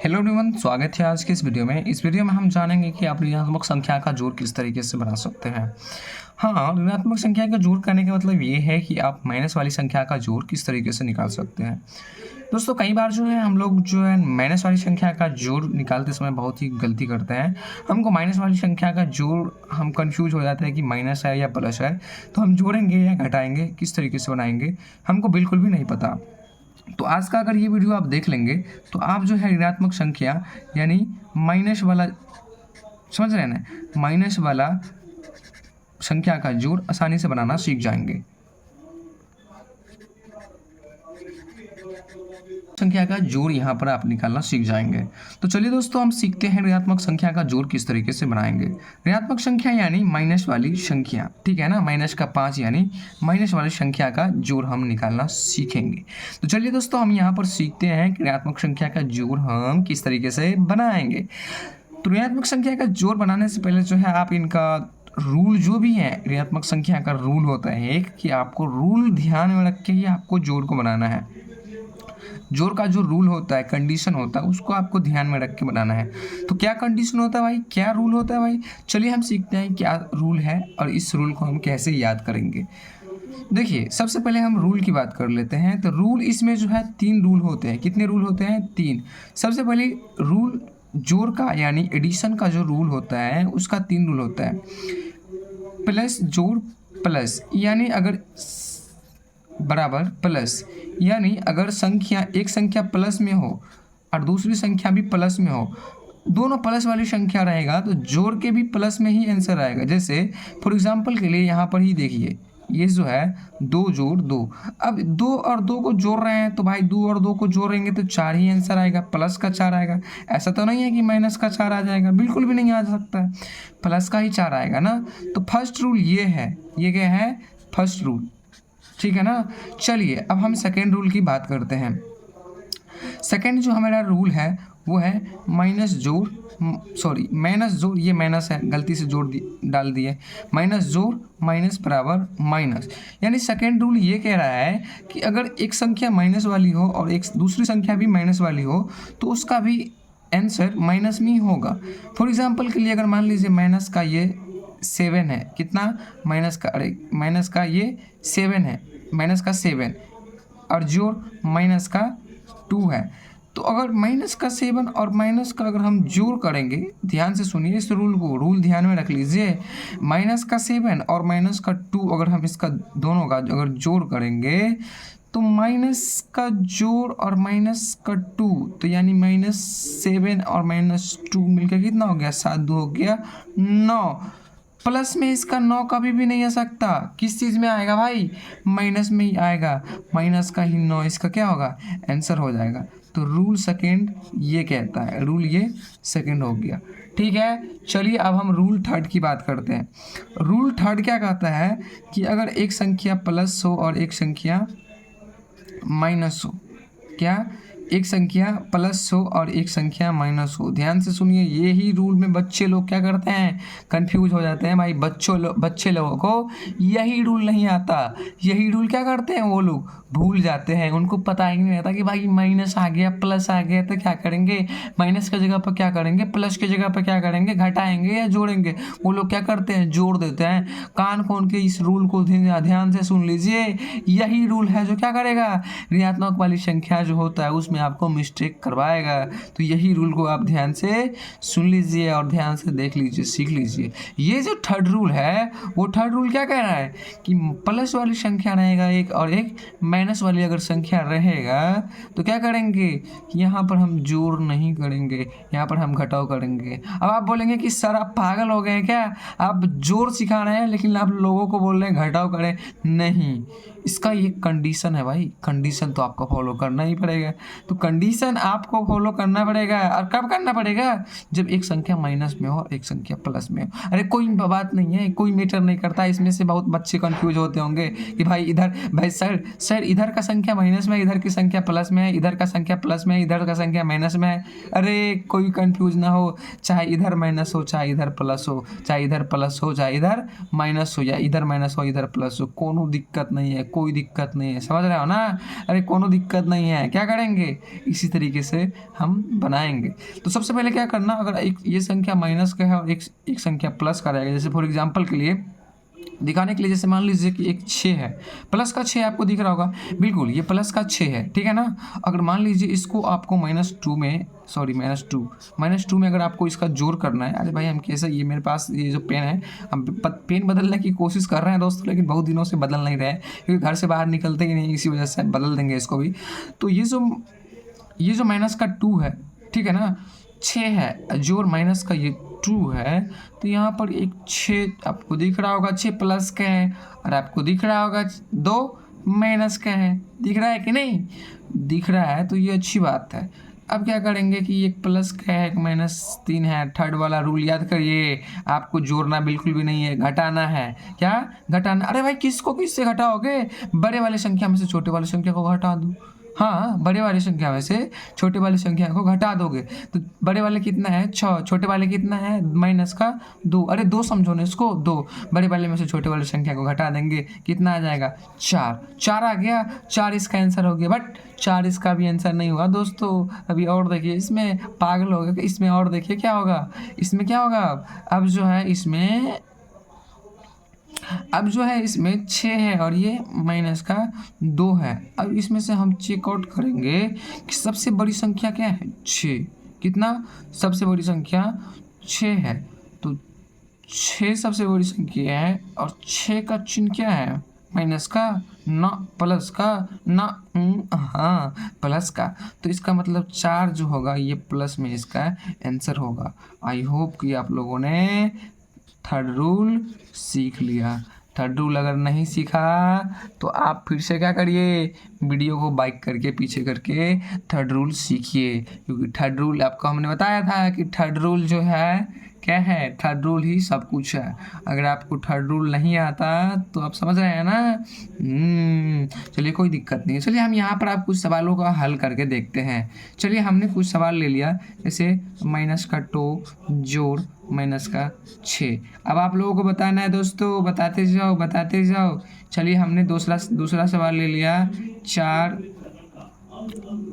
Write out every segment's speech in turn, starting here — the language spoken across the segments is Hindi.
हेलो एवरीवन, स्वागत है आज के इस वीडियो में। इस वीडियो में हम जानेंगे कि आप ऋणात्मक संख्या का जोड़ किस तरीके से बना सकते हैं। हाँ, ऋणात्मक संख्या का जोड़ करने का मतलब ये है कि आप माइनस वाली संख्या का जोड़ किस तरीके से निकाल सकते हैं। दोस्तों, कई बार जो है हम लोग जो है माइनस वाली संख्या का जोड़ निकालते समय बहुत ही गलती करते हैं। हमको माइनस वाली संख्या का जोड़ हम कंफ्यूज हो जाते हैं कि माइनस है या प्लस है, तो हम जोड़ेंगे या घटाएंगे, किस तरीके से बनाएंगे, हमको बिल्कुल भी नहीं पता। तो आज का अगर ये वीडियो आप देख लेंगे तो आप जो है ऋणात्मक संख्या यानी माइनस वाला, समझ रहे हैं ना, माइनस वाला संख्या का जोड़ आसानी से बनाना सीख जाएंगे। संख्या का जोड़ यहाँ पर आप निकालना सीख जाएंगे। तो चलिए दोस्तों, हम सीखते हैं ऋणात्मक संख्या का जोड़ किस तरीके से बनाएंगे। ऋणात्मक संख्या यानी माइनस वाली संख्या, ठीक है ना, माइनस का 5 यानी माइनस वाली संख्या का जोड़ हम निकालना सीखेंगे। तो चलिए दोस्तों, हम यहाँ पर सीखते हैं कि ऋणात्मक संख्या का जोड़ हम किस तरीके से बनाएंगे। तो ऋणात्मक संख्या का जोड़ बनाने से पहले जो है आप इनका रूल जो भी है, ऋणात्मक संख्या का रूल होता है एक, कि आपको रूल ध्यान में रख के ही आपको जोड़ को बनाना है। जोड़ का जो रूल होता है, कंडीशन होता है, उसको आपको ध्यान में रख के बनाना है। तो क्या कंडीशन होता है भाई, क्या रूल होता है भाई, चलिए हम सीखते हैं क्या रूल है और इस रूल को हम कैसे याद करेंगे। देखिए, सबसे पहले हम रूल की बात कर लेते हैं। तो रूल इसमें जो है 3 रूल होते हैं। कितने रूल होते हैं? 3। सबसे पहले रूल जोड़ का यानी एडिशन का जो रूल होता है उसका 3 रूल होता है। प्लस जोड़ प्लस, यानी अगर बराबर प्लस, यानी अगर संख्या एक संख्या प्लस में हो और दूसरी संख्या भी प्लस में हो, दोनों प्लस वाली संख्या रहेगा तो जोड़ के भी प्लस में ही आंसर आएगा। जैसे फॉर एग्जांपल के लिए यहाँ पर ही देखिए, ये जो है 2 जोड़ 2, अब 2 और 2 को जोड़ रहे हैं तो भाई 2 और 2 को जोड़ेंगे तो 4 ही आंसर आएगा, प्लस का 4 आएगा। ऐसा तो नहीं है कि माइनस का 4 आ जाएगा, बिल्कुल भी नहीं आ सकता है, प्लस का ही 4 आएगा ना। तो फर्स्ट रूल ये है, ये क्या है? फर्स्ट रूल, ठीक है ना। चलिए अब हम सेकेंड रूल की बात करते हैं। सेकेंड जो हमारा रूल है वो है माइनस जोड़, सॉरी माइनस जोड़, ये माइनस है, गलती से जोड़ डाल दिए, माइनस जोड़ माइनस बराबर माइनस। यानी सेकेंड रूल ये कह रहा है कि अगर एक संख्या माइनस वाली हो और एक दूसरी संख्या भी माइनस वाली हो तो उसका भी आंसर माइनस में ही होगा। फॉर एग्जाम्पल के लिए अगर मान लीजिए माइनस का ये 7 है, कितना माइनस का, अरे माइनस का ये 7 है, माइनस का 7 और जोड़ माइनस का 2 है। तो अगर माइनस का 7 और माइनस का अगर हम जोड़ करेंगे, ध्यान से सुनिए इस रूल को, रूल ध्यान में रख लीजिए। माइनस का 7 और माइनस का 2 अगर हम इसका दोनों का अगर जोड़ करेंगे तो माइनस का जोड़ और माइनस का 2, तो यानी -7 और -2 मिलकर कितना हो गया? 7 2 हो गया 9। प्लस में इसका 9 कभी भी नहीं आ सकता, किस चीज़ में आएगा भाई? माइनस में ही आएगा, माइनस का ही 9 इसका क्या होगा? आंसर हो जाएगा। तो रूल सेकेंड ये कहता है, रूल ये सेकेंड हो गया, ठीक है। चलिए अब हम रूल थर्ड की बात करते हैं। रूल थर्ड क्या कहता है कि अगर एक संख्या प्लस हो और एक संख्या माइनस हो, क्या एक संख्या प्लस हो और एक संख्या माइनस हो, ध्यान से सुनिए, यही रूल में बच्चे लोग क्या करते हैं? कंफ्यूज हो जाते हैं भाई। बच्चे लोगों को यही रूल नहीं आता, यही रूल क्या करते हैं वो लोग भूल जाते हैं, उनको पता ही नहीं रहता कि भाई माइनस आ गया प्लस आ गया तो क्या करेंगे, माइनस की जगह पर क्या करेंगे, प्लस की जगह पर क्या करेंगे, घटाएंगे या जोड़ेंगे। वो लोग क्या करते हैं? जोड़ देते हैं। कान खोल के इस रूल को ध्यान से सुन लीजिए, यही रूल है जो क्या करेगा? ऋणात्मक वाली संख्या जो होता है उसमें आपको मिस्टेक करवाएगा। तो यही रूल को आप ध्यान से सुन लीजिए और ध्यान से देख लीजिए, सीख लीजिए। ये जो थर्ड रूल है वो थर्ड रूल क्या कह रहा है कि प्लस वाली संख्या रहेगा एक और एक माइनस वाली अगर संख्या रहेगा तो क्या करेंगे? यहाँ पर हम जोड़ नहीं करेंगे, यहाँ पर हम घटाव करेंगे। अब आप बोलेंगे कि सर आप पागल हो गए क्या, आप जोड़ सिखा रहे हैं लेकिन आप लोगों को बोल रहे हैं घटाव करें। नहीं, इसका ये कंडीशन है भाई, कंडीशन तो आपको फॉलो करना ही पड़ेगा। तो कंडीशन आपको फॉलो करना पड़ेगा, और कब करना पड़ेगा? जब एक संख्या माइनस में हो और एक संख्या प्लस में हो। अरे कोई बात नहीं है, कोई मैटर नहीं करता। इसमें से बहुत बच्चे कंफ्यूज होते होंगे कि भाई इधर, भाई सर इधर का संख्या माइनस में है, इधर की संख्या प्लस में है, इधर का संख्या प्लस में है, इधर का संख्या माइनस में है। अरे कोई कंफ्यूज ना हो, चाहे इधर माइनस हो चाहे इधर प्लस हो, चाहे इधर प्लस हो चाहे इधर माइनस हो, या इधर माइनस हो इधर प्लस हो, कोनो दिक्कत नहीं है, कोई दिक्कत नहीं है, समझ रहे हो ना। अरे कोनो दिक्कत नहीं है, क्या करेंगे इसी तरीके से हम बनाएंगे। तो सबसे पहले क्या करना, अगर एक ये संख्या माइनस का है और एक संख्या प्लस का रहेगा, जैसे फॉर एग्जांपल के लिए दिखाने के लिए, जैसे मान लीजिए कि एक 6 है, प्लस का 6 आपको दिख रहा होगा, बिल्कुल ये प्लस का 6 है, ठीक है ना। अगर मान लीजिए इसको आपको -2 में, सॉरी -2 में अगर आपको इसका जोड़ करना है, अरे भाई हम कैसे, ये मेरे पास ये जो पेन है, हम पेन बदलने की कोशिश कर रहे हैं दोस्तों, लेकिन बहुत दिनों से बदल नहीं रहे हैं क्योंकि घर से बाहर निकलते ही नहीं, इसी वजह से बदल देंगे इसको भी। तो ये जो -2 है, ठीक है ना, 6 है जोड़ माइनस का ये 2 है, तो यहाँ पर एक 6 आपको दिख रहा होगा, 6 प्लस का है, और आपको दिख रहा होगा 2 माइनस का है। दिख रहा है कि नहीं, दिख रहा है, तो ये अच्छी बात है। अब क्या करेंगे कि एक प्लस का है, एक -3 है, थर्ड वाला रूल याद करिए, आपको जोड़ना बिल्कुल भी नहीं है, घटाना है। क्या घटाना, अरे भाई किसको किससे घटाओगे, बड़े वाले संख्या में से छोटे वाले संख्या को घटा दो। हाँ, बड़े वाली संख्या में से छोटे वाली संख्या को घटा दोगे तो बड़े वाले कितना है 6, छोटे वाले कितना है माइनस का 2, अरे 2 समझो ना इसको 2, बड़े वाले में से छोटे वाली संख्या को घटा देंगे, कितना आ जाएगा 4 आ गया, 4 इसका आंसर हो गया। बट 4 इसका भी आंसर नहीं हुआ दोस्तों, अभी और देखिए, इसमें पागल हो गया, इसमें और देखिए क्या होगा, इसमें क्या होगा, अब जो है इसमें 6 है और ये माइनस का 2 है। अब इसमें से हम चेकआउट करेंगे कि सबसे बड़ी संख्या क्या है 6, कितना, सबसे बड़ी संख्या 6 है, तो 6 सबसे बड़ी संख्या है, और 6 का चिन्ह क्या है, माइनस का ना प्लस का ना, हाँ प्लस का, तो इसका मतलब 4 जो होगा ये प्लस में इसका आंसर होगा। आई होप कि आप लोगों ने थर्ड रूल सीख लिया। थर्ड रूल अगर नहीं सीखा तो आप फिर से क्या करिए, वीडियो को बाइक करके पीछे करके थर्ड रूल सीखिए, क्योंकि थर्ड रूल आपको हमने बताया था कि थर्ड रूल जो है क्या है, थर्ड रूल ही सब कुछ है। अगर आपको थर्ड रूल नहीं आता तो आप समझ रहे हैं ना। चलिए कोई दिक्कत नहीं है, चलिए हम यहाँ पर आप कुछ सवालों का हल करके देखते हैं। चलिए हमने कुछ सवाल ले लिया, जैसे माइनस का 2 जोड़ माइनस का 6। अब आप लोगों को बताना है दोस्तों, बताते जाओ। चलिए हमने दूसरा सवाल ले लिया 4,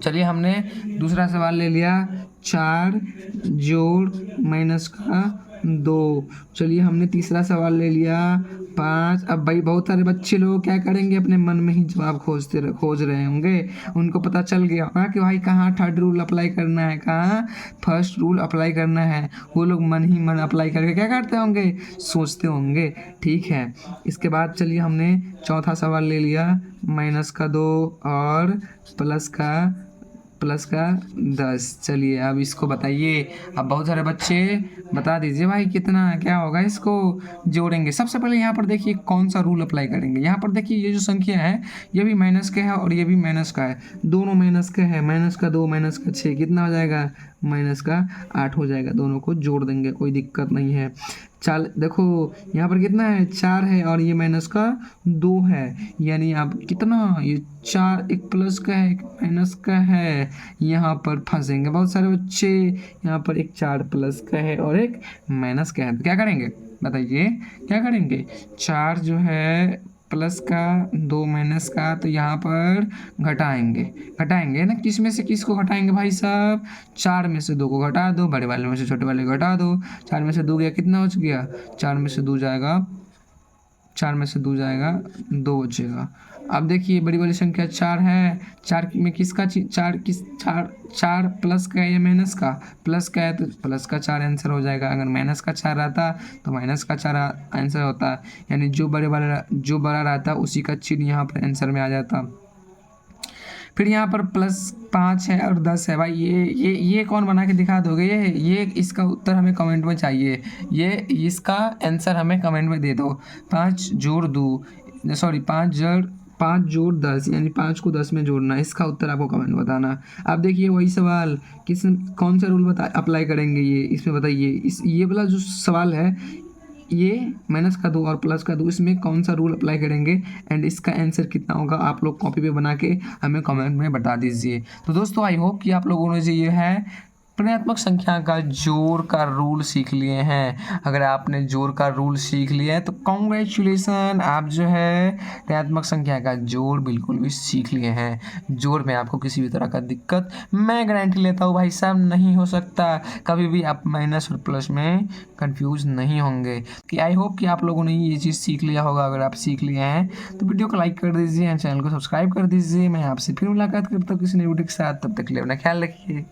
चलिए हमने दूसरा सवाल ले लिया 4 जोड़ माइनस का 2। चलिए हमने तीसरा सवाल ले लिया 5। अब भाई बहुत सारे बच्चे लोग क्या करेंगे, अपने मन में ही जवाब खोज रहे होंगे, उनको पता चल गया होगा कि भाई कहाँ थर्ड रूल अप्लाई करना है, कहाँ फर्स्ट रूल अप्लाई करना है। वो लोग मन ही मन अप्लाई करके क्या करते होंगे, सोचते होंगे। ठीक है, इसके बाद चलिए हमने चौथा सवाल ले लिया माइनस का 2 और प्लस का 10। चलिए अब इसको बताइए, अब बहुत सारे बच्चे बता दीजिए भाई कितना क्या होगा, इसको जोड़ेंगे। सबसे पहले यहाँ पर देखिए कौन सा रूल अप्लाई करेंगे। यहाँ पर देखिए ये जो संख्या है ये भी माइनस का है और ये भी माइनस का है, दोनों माइनस का है, माइनस का 2 माइनस का 6 कितना हो जाएगा, माइनस का 8 हो जाएगा। दोनों को जोड़ देंगे, कोई दिक्कत नहीं है। चल देखो यहाँ पर कितना है 4 है और ये माइनस का 2 है, यानी आप कितना, ये 4 एक प्लस का है एक माइनस का है, यहाँ पर फंसेंगे बहुत सारे बच्चे। यहाँ पर एक 4 प्लस का है और एक माइनस का है, तो क्या करेंगे बताइए, क्या करेंगे, 4 जो है प्लस का 2 माइनस का, तो यहाँ पर घटाएंगे ना, किस में से किस को घटाएंगे भाई साहब, 4 में से 2 को घटा दो, बड़े वाले में से छोटे वाले को घटा दो। 4 में से 2 गया, कितना हो गया, 4 में से 2 जाएगा 2 बचेगा। अब देखिए बड़ी वाली संख्या 4 है, 4 में किसका 4 प्लस का है या माइनस का, प्लस का है तो प्लस का 4 आंसर हो जाएगा। अगर माइनस का 4 रहता तो माइनस का 4 आंसर होता, यानी जो बड़ा रहता उसी का चिन्ह यहाँ पर आंसर में आ जाता। फिर यहाँ पर +5 है और 10 है। भाई ये कौन बना के दिखा दोगे, ये इसका उत्तर हमें कमेंट में चाहिए, ये इसका आंसर हमें कमेंट में दे दो। 5 जोड़ 10 यानी 5 को 10 में जोड़ना, इसका उत्तर आपको कमेंट बताना। अब देखिए वही सवाल कौन सा रूल अप्लाई करेंगे, ये इसमें बताइए। ये वाला जो सवाल है ये माइनस का 2 और प्लस का 2, इसमें कौन सा रूल अप्लाई करेंगे एंड इसका आंसर कितना होगा आप लोग कॉपी पे बना के हमें कमेंट में बता दीजिए। तो दोस्तों आई होप कि आप लोगों ने जो ये है ऋणात्मक संख्या का जोड़ का रूल सीख लिए हैं। अगर आपने जोड़ का रूल सीख लिया है तो कॉन्ग्रेचुलेसन, आप जो है ऋणात्मक संख्या का जोड़ बिल्कुल भी सीख लिए हैं। जोड़ में आपको किसी भी तरह का दिक्कत मैं गारंटी लेता हूँ भाई साहब नहीं हो सकता। कभी भी आप माइनस और प्लस में कंफ्यूज नहीं होंगे। कि आई होप कि आप लोगों ने ये चीज़ सीख लिया होगा। अगर आप सीख लिए हैं तो वीडियो को लाइक कर दीजिए एंड चैनल को सब्सक्राइब कर दीजिए। मैं आपसे फिर मुलाकात करता हूँ किसी नई वीडियो के साथ, तब तक के लिए अपना ख्याल रखिए।